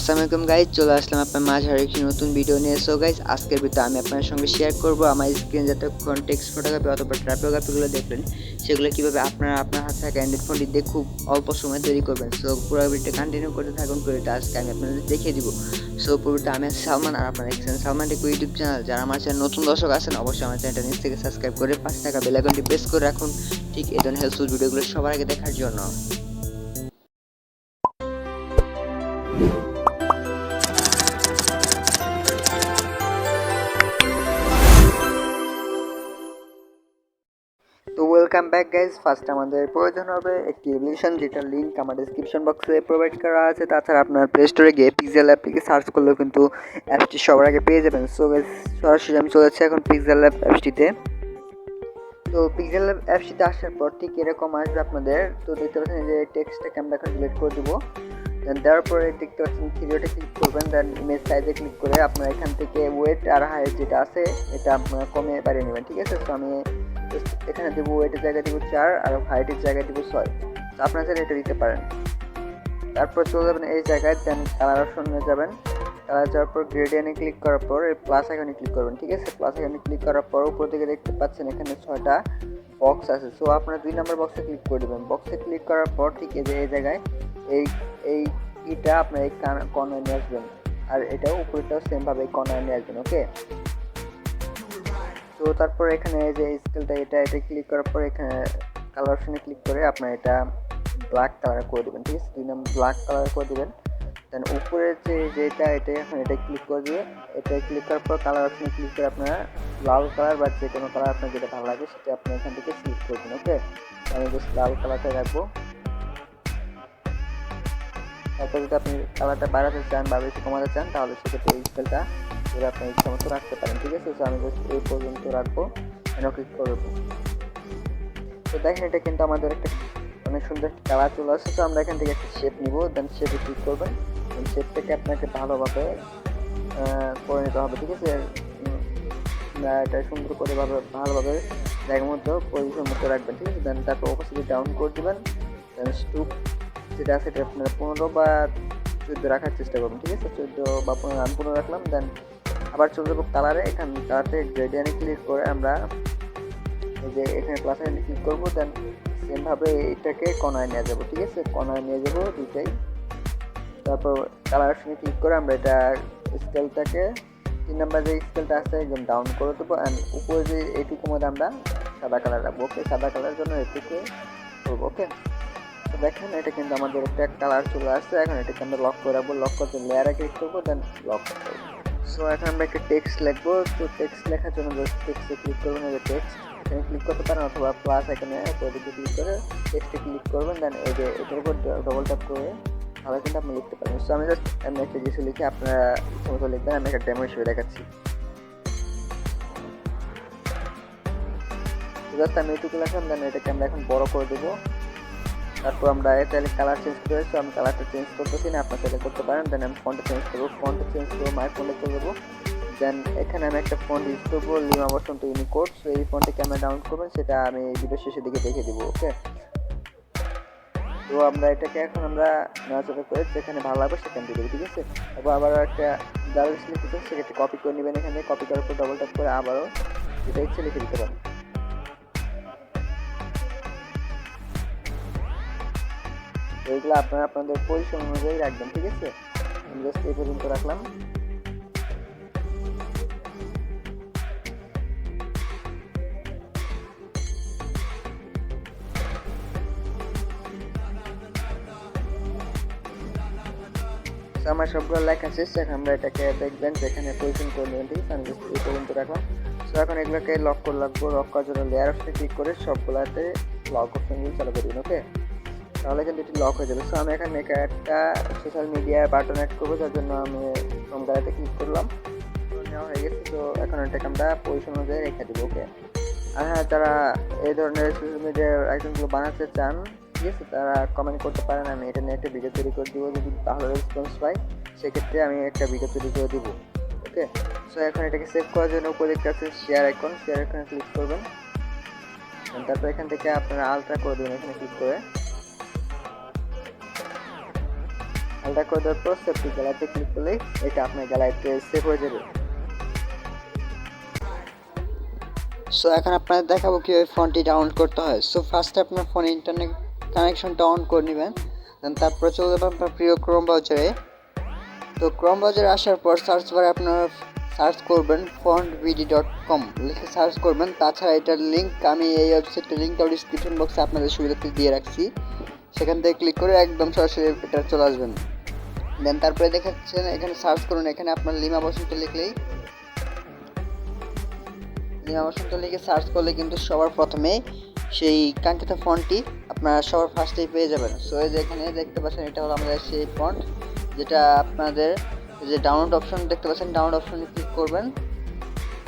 আসসালামু আলাইকুম গাইজ, চলে আসলাম আপনার মাঝে আরেকটি নতুন ভিডিও নিয়ে। সো গাইজ, আজকের ভিডিও আমি আপনার সঙ্গে শেয়ার করব আমার স্ক্রিন যতক্ষণ টেক্সট ফটোগ্রাফি অথবা টাইপোগ্রাফিগুলো দেখলেন সেগুলো কীভাবে আপনারা আপনার হাতে থাকা অ্যান্ড্রয়েড ফোনটি দিয়ে খুব অল্প সময় তৈরি করবেন। সো পুরো ভিডিওটা কন্টিনিউ করতে থাকুন, করে আজকে আমি আপনাদের দেখিয়ে দিব। সো পুরোটা আমি সালমান, আর আপনারা দেখছেন সালমান টেক ইউটিউব চ্যানেল। যারা আমার চ্যানেল নতুন দর্শক আছেন অবশ্যই আমার চ্যানেলটা নিচ থেকে সাবস্ক্রাইব করে পাশে থাকা বেল আইকনটি প্রেস করে রাখুন, ঠিক এই ধরনের হেল্পফুল ভিডিওগুলো সবার আগে দেখার জন্য। তো ওয়েলকাম ব্যাক গাইজ। ফার্স্ট আমাদের প্রয়োজন হবে একটি অ্যাপ্লিকেশন, যেটার লিঙ্ক আমার ডিসক্রিপশন বক্সে প্রোভাইড করা আছে। তাছাড়া আপনার প্লে স্টোরে গিয়ে পিক্সেলল্যাব থেকে সার্চ করলেও কিন্তু অ্যাপসটি সবার আগে পেয়ে যাবেন। সো গাইজ, সরাসরি আমি চলে যাচ্ছি এখন পিক্সেলল্যাব অ্যাপসটিতে। তো পিক্সেলল্যাব অ্যাপসটিতে আসার পর ঠিক এরকম আসবে আপনাদের। তো দেখতে পাচ্ছেন যে টেক্সটটাকে আমরা এখন সিলেক্ট করে দেবো। দেন দেওয়ার পরে দেখতে পাচ্ছেন থ্রিডটে ক্লিক করবেন। দেন ইমেজ সাইজে ক্লিক করে আপনার এখান থেকে ওয়েট আর হাইট যেটা আছে এটা আপনারা কমে বাড়িয়ে নেবেন, ঠিক আছে। তো আমি এখানে দেবো ওয়েটের জায়গায় দেবো 4 আর হাইটের জায়গায় দেবো 6। তো আপনারা চাইলে এটা দিতে পারেন। তারপর চলে যাবেন এই জায়গায়, দেন কালার অপশনে যাবেন। কালার যাওয়ার পর গ্রেডিয়েন্টে ক্লিক করার পর এই প্লাস আইকনে ক্লিক করবেন, ঠিক আছে। প্লাস আইকনে ক্লিক করার পর উপর দিকে দেখতে পাচ্ছেন এখানে 6টা বক্স আছে। সো আপনারা 2 নম্বর বক্সে ক্লিক করে দেবেন। বক্সে ক্লিক করার পর ঠিক এই জায়গায় এই কিটা আপনার এই কর্নারে নিয়ে আসবেন, আর এটাও উপরেটাও সেমভাবে এই কর্নারে নিয়ে আসবেন, ওকে। তো তারপর এখানে যে স্কেলটা এটা ক্লিক করার পর এখানে কালার অপশনে ক্লিক করে আপনার এটা ব্ল্যাক কালার করে দেবেন, ঠিক আছে। 2 নম্বর ব্ল্যাক কালার করে দেবেন। দেন উপরে যেটা এখন এটা ক্লিক করে দিয়ে এটা ক্লিক করার পর কালার অপশনে ক্লিক করে আপনারা লাল কালার বা যে কোনো কালার আপনার যেটা ভালো লাগে সেটা আপনি এখান থেকে সিলেক্ট করবেন, ওকে। আমি জাস্ট লাল কালারটা রাখবো। তারপর যদি আপনি কালারটা বাড়াতে চান বা বেশি কমাতে চান তাহলে সেক্ষেত্রে এই স্কেলটা করে আপনি ইচ্ছা মতো রাখতে পারেন, ঠিক আছে। তো আমি জাস্ট এই পর্যন্ত রাখবো, ক্লিক করবো। তো দেখেন এটা কিন্তু আমাদের একটা অনেক সুন্দর কালার চলে আসছে। তো আমরা এখান থেকে একটা শেপ নিব, দেন শেপে ক্লিক করবেন। শেপটাকে আপনাকে ভালোভাবে করে নিতে হবে, ঠিক আছে। এটা সুন্দর করে ভালোভাবে জায়গার মতো পজিশন মতো রাখবেন, ঠিক আছে। দেন তারপর অপোজিট ডাউন করে দেবেন। দেন স্টুপ যেটা আছে এটা আপনার 15 বা 14 রাখার চেষ্টা করবেন, ঠিক আছে। 14 বা 15 আমি 15 রাখলাম। দেন আবার চলে যাবো কালারে। এখানে কালারতে গ্রেডিয়েন্টে ক্লিক করে আমরা এই যে এখানে প্লাস আইকনে ক্লিক করবো। দেন সেমভাবে এটাকে কর্নারে নিয়ে যাবো, ঠিক আছে। কর্নারে নিয়ে যাবো দুইটাই। তারপর কালার অপশনে ক্লিক করে আমরা এটা স্কেলটাকে 3 নাম্বার যে স্কেলটা আছে একদম ডাউন করে দেবো। অ্যান্ড উপরে যে এইটুকুর মধ্যে আমরা সাদা কালার রাখবো, ওকে। সাদা কালারের জন্য এটুকু করবো, ওকে। তো দেখেন এটা কিন্তু আমাদের একটা কালার চলে আসছে। এখন এটাকে আমরা লক করে রাখবো। লক করতে লেয়ারে ক্লিক করবো, দেন লক করবো। সো এখন আমরা একটা টেক্সট লিখবো। তো টেক্সট লেখার জন্য জাস্ট টেক্সটে ক্লিক করবেন, এই যে টেক্সট এখানে ক্লিক করতে পারেন অথবা প্লাস এখানে ওদিকে ক্লিক করে টেক্সটে ক্লিক করবেন। দেন এই যে এটার উপর ডবল ট্যাপ করে তাহলে কিন্তু আপনি লিখতে পারেন। সো আমি জাস্ট এমনি একটা কিছু লিখে আপনারা ইচ্ছা মতো লিখবেন। আমি একটা ডেমো হিসেবে দেখাচ্ছি। জাস্ট আমি এইটুকু লিখলাম। দেন এটাকে আমরা এখন বড় করে দেবো। তারপর আমরা চাইলে কালার চেঞ্জ করে, সো আমি কালারটা চেঞ্জ করতেছি না, আপনার চাইলে করতে পারেন। দেন আমি ফন্টটা চেঞ্জ করবো। মাই ফন্টে চলে যাবো। দেন এখানে আমি একটা ফন্ট ইউজ করবো, লিমা বসন্ত ইউনিকোড। সো এই ফন্টটাকে আমরা ডাউনলোড করবেন, সেটা আমি ভিডিও শেষের দিকে দেখে দিব, ওকে। তো আমরা এটাকে এখন আমরা নাড়াচাড়া করে যেখানে ভালো লাগবে সেখানে দিয়ে দেবো, ঠিক আছে। তারপর আবার একটা যারা লিখেছেন সেক্ষেত্রে কপি করে নেবেন। এখানে কপি করার পর ডবল ট্যাপ করে আবারও যেটা ইচ্ছে লিখে দিতে পারেন। এইগুলো আপনারা আপনাদের পজিশন অনুযায়ী রাখবেন, ঠিক আছে। আমি জাস্ট এই পর্যন্ত রাখলাম। আমার সবগুলো লেখা শেষ। এখন আমরা এটাকে দেখবেন যেখানে পজিশন করে নেবেন, ঠিক আছে। আমি জাস্ট এই পর্যন্ত রাখলাম। সো এখন এগুলোকে লক করে রাখবো। লক করার জন্য লেয়ার অপশনে ক্লিক করে সবগুলোতে লক অপশনগুলো চালু করে দিন, ওকে। তাহলে কিন্তু এটি লক হয়ে যাবে। সো আমি এখানে একটা সোশ্যাল মিডিয়া বাটন অ্যাড করবো, যার জন্য আমি ফ্রম গ্যালারিতে ক্লিক করলাম। নেওয়া হয়ে গেছে। তো এখন এটাকে আমরা পজিশন অনুযায়ী রেখে দেবো, ওকে। আর হ্যাঁ, যারা এই ধরনের সোশ্যাল মিডিয়ার আইকনগুলো বানাতে চান, ঠিক আছে, তারা কমেন্ট করতে পারেন। আমি এটা নিয়ে একটা ভিডিও তৈরি করে দিব। যদি ভালো রেসপন্স পাই সেক্ষেত্রে আমি একটা ভিডিও তৈরি করে দিব, ওকে। সো এখন এটাকে সেভ করার জন্য উপরে দেখতে পাচ্ছেন শেয়ার আইকনে ক্লিক করবেন। তারপর এখান থেকে আপনারা আলট্রা করে দেবেন এখানে ক্লিক করে। হালকা করে দেওয়ার পর সেভ টু গ্যালারিতে ক্লিক করলে এটা আপনার গ্যালারিতে সেভ হয়ে যাবে। সো এখন আপনাদের দেখাবো কীভাবে ফন্টটি ডাউনলোড করতে হয়। সো ফার্স্টে আপনার ফোনে ইন্টারনেট কানেকশনটা অন করে নেবেন, দেন তারপরে চলে যাবেন আপনার প্রিয় ক্রোম ব্রাউজারে। তো ক্রোম ব্রাউজারে আসার পর সার্চ বারে আপনার সার্চ করবেন fontbd.com লিখে সার্চ করবেন। তাছাড়া এটার লিঙ্ক আমি এই ওয়েবসাইটের লিঙ্কটা ডিসক্রিপশন বক্সে আপনাদের সুবিধার্থে দিয়ে রাখছি, সেখান থেকে ক্লিক করে একদম সরাসরি এটা চলে আসবেন। দেন তারপরে দেখাচ্ছেন এখানে সার্চ করুন, এখানে আপনার লিমা বসন্ত লিখলেই লিখে সার্চ করলে কিন্তু সবার প্রথমে সেই কাঙ্ক্ষিত ফন্টটি আপনারা সবার ফার্স্টেই পেয়ে যাবেন। সো এই যে এখানে দেখতে পাচ্ছেন এটা হলো আমাদের সেই ফন্ট, যেটা আপনাদের যে ডাউনলোড অপশন দেখতে পাচ্ছেন, ডাউনলোড অপশনে ক্লিক করবেন।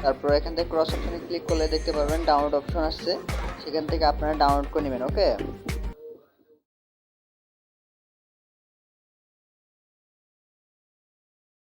তারপর এখান থেকে ক্রস অপশনে ক্লিক করলে দেখতে পারবেন ডাউনলোড অপশন আসছে, সেখান থেকে আপনারা ডাউনলোড করে নেবেন। ওকে।